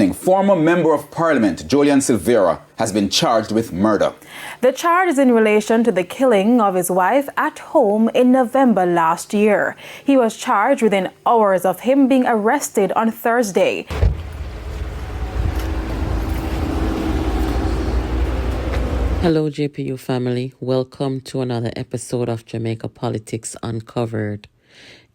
evening, former Member of Parliament Julian Silvera has been charged with murder. The charge is in relation to the killing of his wife at home in November last year. He was charged within hours of him being arrested on Thursday. Hello JPU family, welcome to another episode of Jamaica Politics Uncovered.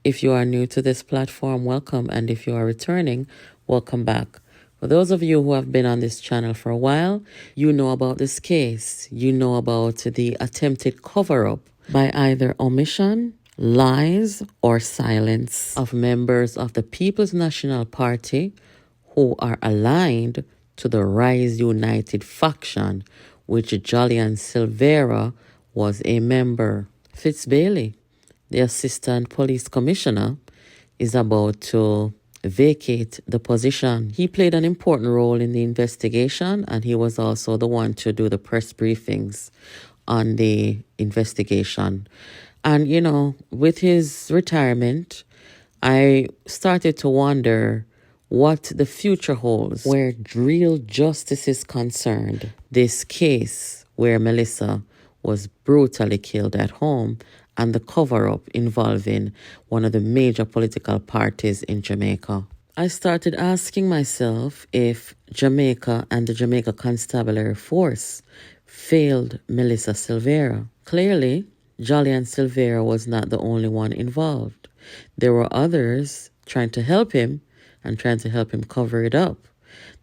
If you are new to this platform, welcome, and if you are returning, welcome back. For those of you who have been on this channel for a while, you know about this case. You know about the attempted cover-up by either omission, lies, or silence of members of the People's National Party who are aligned to the Rise United faction, which Julian Silvera was a member. Fitz Bailey, the Assistant Police Commissioner, is about to vacate the position. He played an important role in the investigation, and he was also the one to do the press briefings on the investigation. And, you know, with his retirement, I started to wonder what the future holds where real justice is concerned. This case where Melissa was brutally killed at home and the cover-up involving one of the major political parties in Jamaica. I started asking myself if Jamaica and the Jamaica Constabulary Force failed Melissa Silvera. Clearly, Julian Silvera was not the only one involved. There were others trying to help him and trying to help him cover it up.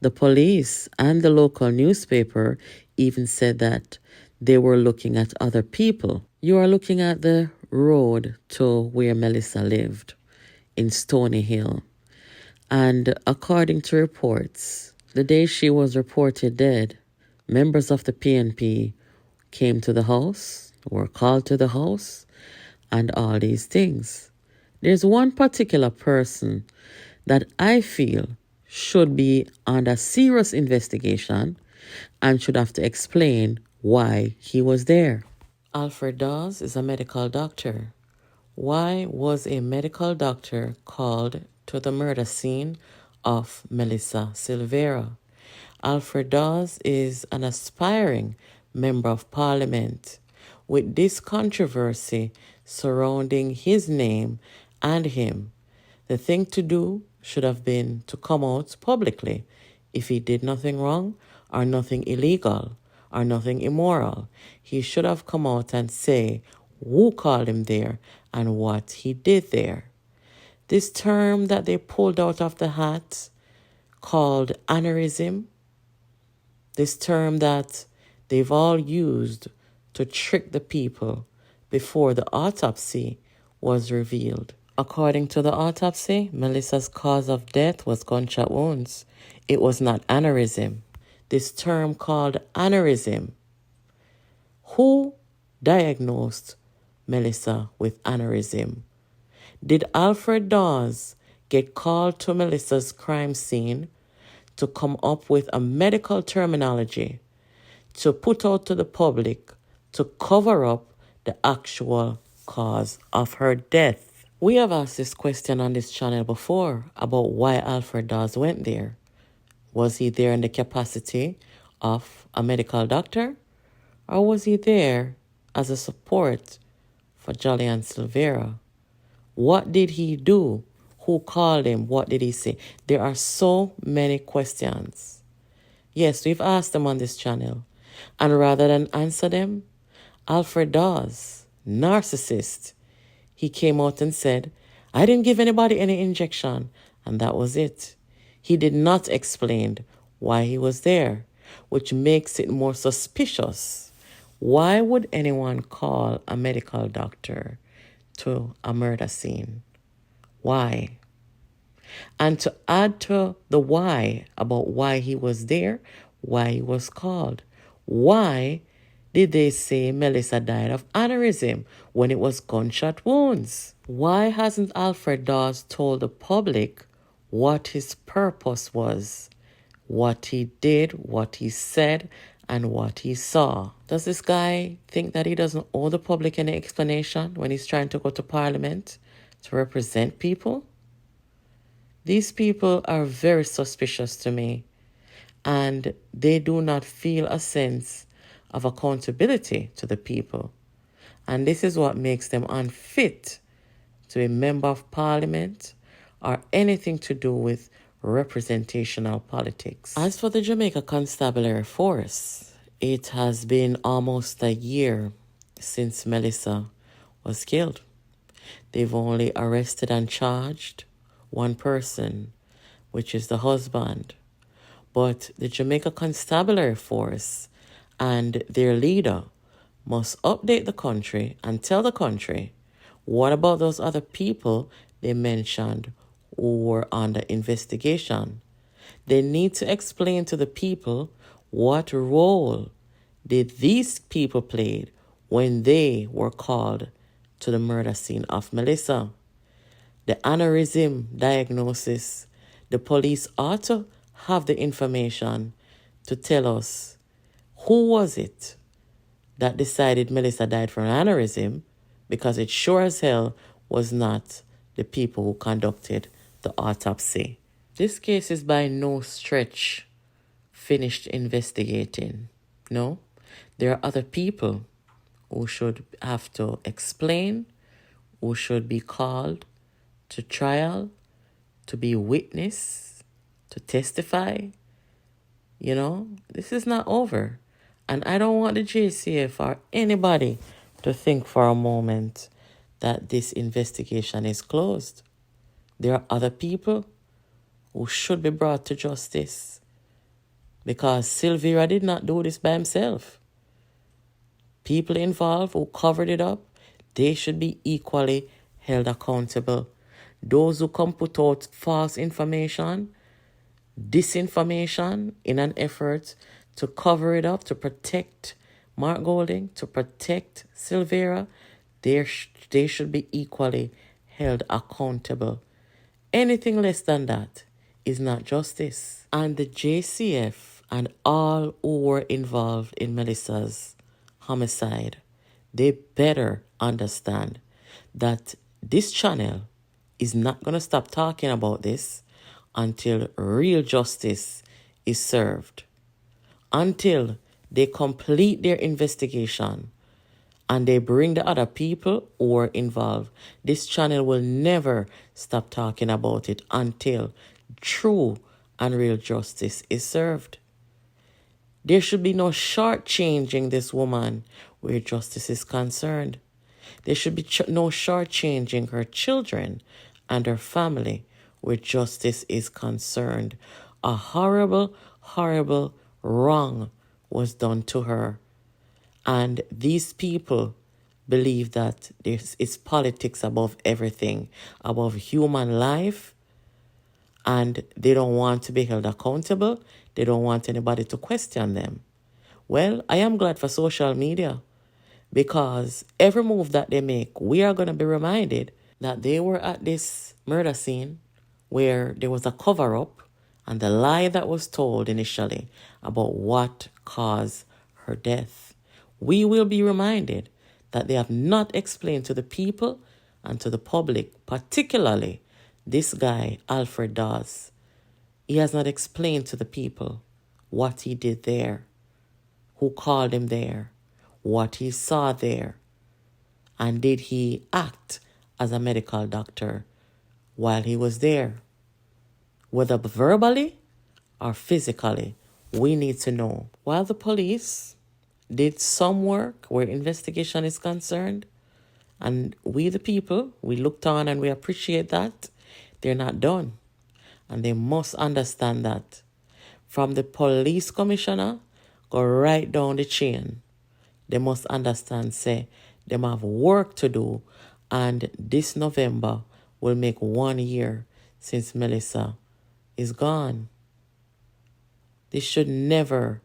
The police and the local newspaper even said that they were looking at other people. You are looking at the road to where Melissa lived, in Stony Hill. And according to reports, the day she was reported dead, members of the PNP came to the house, were called to the house, and all these things. There's one particular person that I feel should be under serious investigation and should have to explain why he was there. Alfred Dawes is a medical doctor. Why was a medical doctor called to the murder scene of Melissa Silvera? Alfred Dawes is an aspiring member of parliament. With this controversy surrounding his name and him, the thing to do should have been to come out publicly if he did nothing wrong or nothing illegal or nothing immoral. He should have come out and say who called him there and what he did there. This term that they pulled out of the hat called aneurysm, this term that they've all used to trick the people before the autopsy was revealed. According to the autopsy, Melissa's cause of death was gunshot wounds. It was not aneurysm. This term called aneurysm. Who diagnosed Melissa with aneurysm? Did Alfred Dawes get called to Melissa's crime scene to come up with a medical terminology to put out to the public to cover up the actual cause of her death? We have asked this question on this channel before about why Alfred Dawes went there. Was he there in the capacity of a medical doctor? Or was he there as a support for Julian Silvera? What did he do? Who called him? What did he say? There are so many questions. Yes, we've asked them on this channel. And rather than answer them, Alfred Dawes, narcissist, he came out and said, I didn't give anybody any injection, and that was it. He did not explain why he was there, which makes it more suspicious. Why would anyone call a medical doctor to a murder scene? Why? And to add to the why about why he was there, why he was called, why did they say Melissa died of aneurysm when it was gunshot wounds? Why hasn't Alfred Dawes told the public what his purpose was, what he did, what he said, and what he saw? Does this guy think that he doesn't owe the public any explanation when he's trying to go to Parliament to represent people? These people are very suspicious to me. and they do not feel a sense of accountability to the people. And this is what makes them unfit to be a member of parliament or anything to do with representational politics. As for the Jamaica Constabulary Force, it has been almost a year since Melissa was killed. They've only arrested and charged one person, which is the husband. But the Jamaica Constabulary Force and their leader must update the country and tell the country what about those other people they mentioned who were under investigation. They need to explain to the people what role did these people play when they were called to the murder scene of Melissa. The aneurysm diagnosis, the police ought to have the information to tell us who was it that decided Melissa died from an aneurysm, because it sure as hell was not the people who conducted the autopsy. This case is by no stretch finished investigating. No, there are other people who should have to explain, who should be called to trial, to be witness, to testify. You know, this is not over. And I don't want the JCF or anybody to think for a moment that this investigation is closed. There are other people who should be brought to justice, because Silvera did not do this by himself. People involved who covered it up, they should be equally held accountable. Those who come put out false information, disinformation in an effort to cover it up, to protect Mark Golding, to protect Silvera, they should be equally held accountable. Anything less than that is not justice. And the JCF and all who were involved in Melissa's homicide, they better understand that this channel is not going to stop talking about this until real justice is served. Until they complete their investigation and they bring the other people who were involved, this channel will never stop talking about it until true and real justice is served. There should be no shortchanging this woman where justice is concerned. There should be no shortchanging her children and her family where justice is concerned. A horrible, horrible wrong was done to her. And these people believe that it's politics above everything, above human life, and they don't want to be held accountable. They don't want anybody to question them. Well, I am glad for social media, because every move that they make, we are going to be reminded that they were at this murder scene where there was a cover-up and the lie that was told initially about what caused her death. We will be reminded that they have not explained to the people and to the public, particularly this guy, Alfred Dawes. He has not explained to the people what he did there, who called him there, what he saw there, and did he act as a medical doctor while he was there. Whether verbally or physically, we need to know. While the police did some work where investigation is concerned, and we the people, we looked on and we appreciate that, they're not done. And they must understand that. From the police commissioner, go right down the chain. They must understand, say, they have work to do, and this November will make 1 year since Melissa is gone. This should never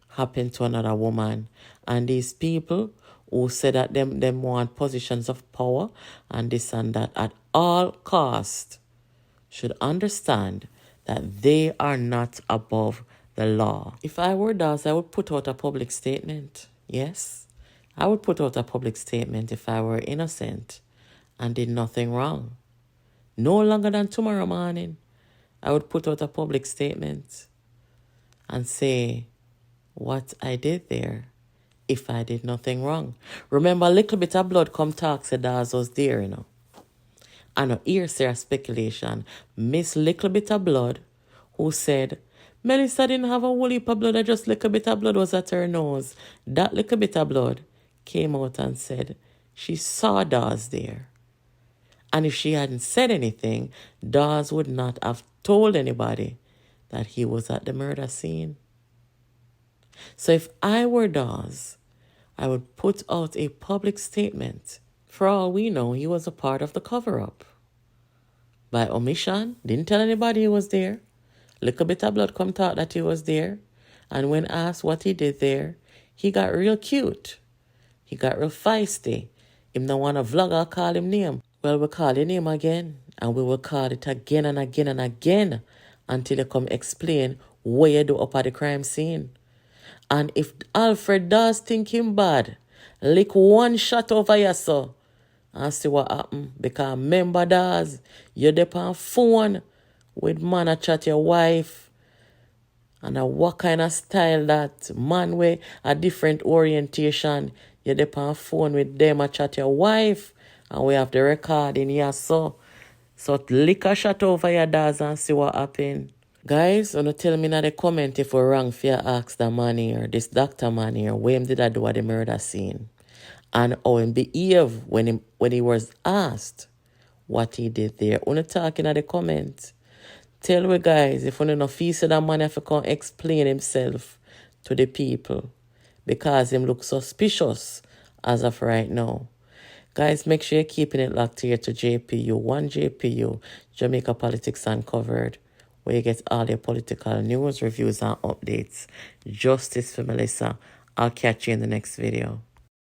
happen to another woman. And these people who say that them want positions of power and this and that at all cost should understand that they are not above the law. If I were Dawes, I would put out a public statement. Yes, I would put out a public statement if I were innocent and did nothing wrong. No longer than tomorrow morning, I would put out a public statement and say what I did there if I did nothing wrong. Remember, a little bit of blood come talk said Dawes was there, you know. And no hearsay or speculation. Miss little bit of blood who said, Melissa didn't have a whole heap of blood, just little bit of blood was at her nose. That little bit of blood came out and said she saw Dawes there. And if she hadn't said anything, Dawes would not have told anybody that he was at the murder scene. So if I were Dawes, I would put out a public statement. For all we know, he was a part of the cover-up. By omission, didn't tell anybody he was there. Little bit of blood come thought that he was there. And when asked what he did there, he got real cute. He got real feisty. Him no want a vlogger call him name. Well, we call your name again. And we will call it again and again and again until you come explain what you do up at the crime scene. And if Alfred does think him bad, lick one shot over your so and see what happen. Because remember, Dawes, you dep on phone with man a chat your wife. And what kind of style that man with a different orientation, you dep on phone with them a chat your wife. And we have the record in here so. So lick a shot over your Dawes and see what happen. Guys, wanna tell me in the comment if we're wrong for you ask the man here, this doctor man here, what him did I do at the murder scene? And how him behave when he was asked what he did there. Wanna talk in the comment. Tell me guys, if you no feel so that man have to come explain himself to the people. Because him look suspicious as of right now. Guys, make sure you're keeping it locked here to JPU, one JPU, Jamaica Politics Uncovered, where you get all your political news, reviews, and updates. Justice for Melissa. I'll catch you in the next video.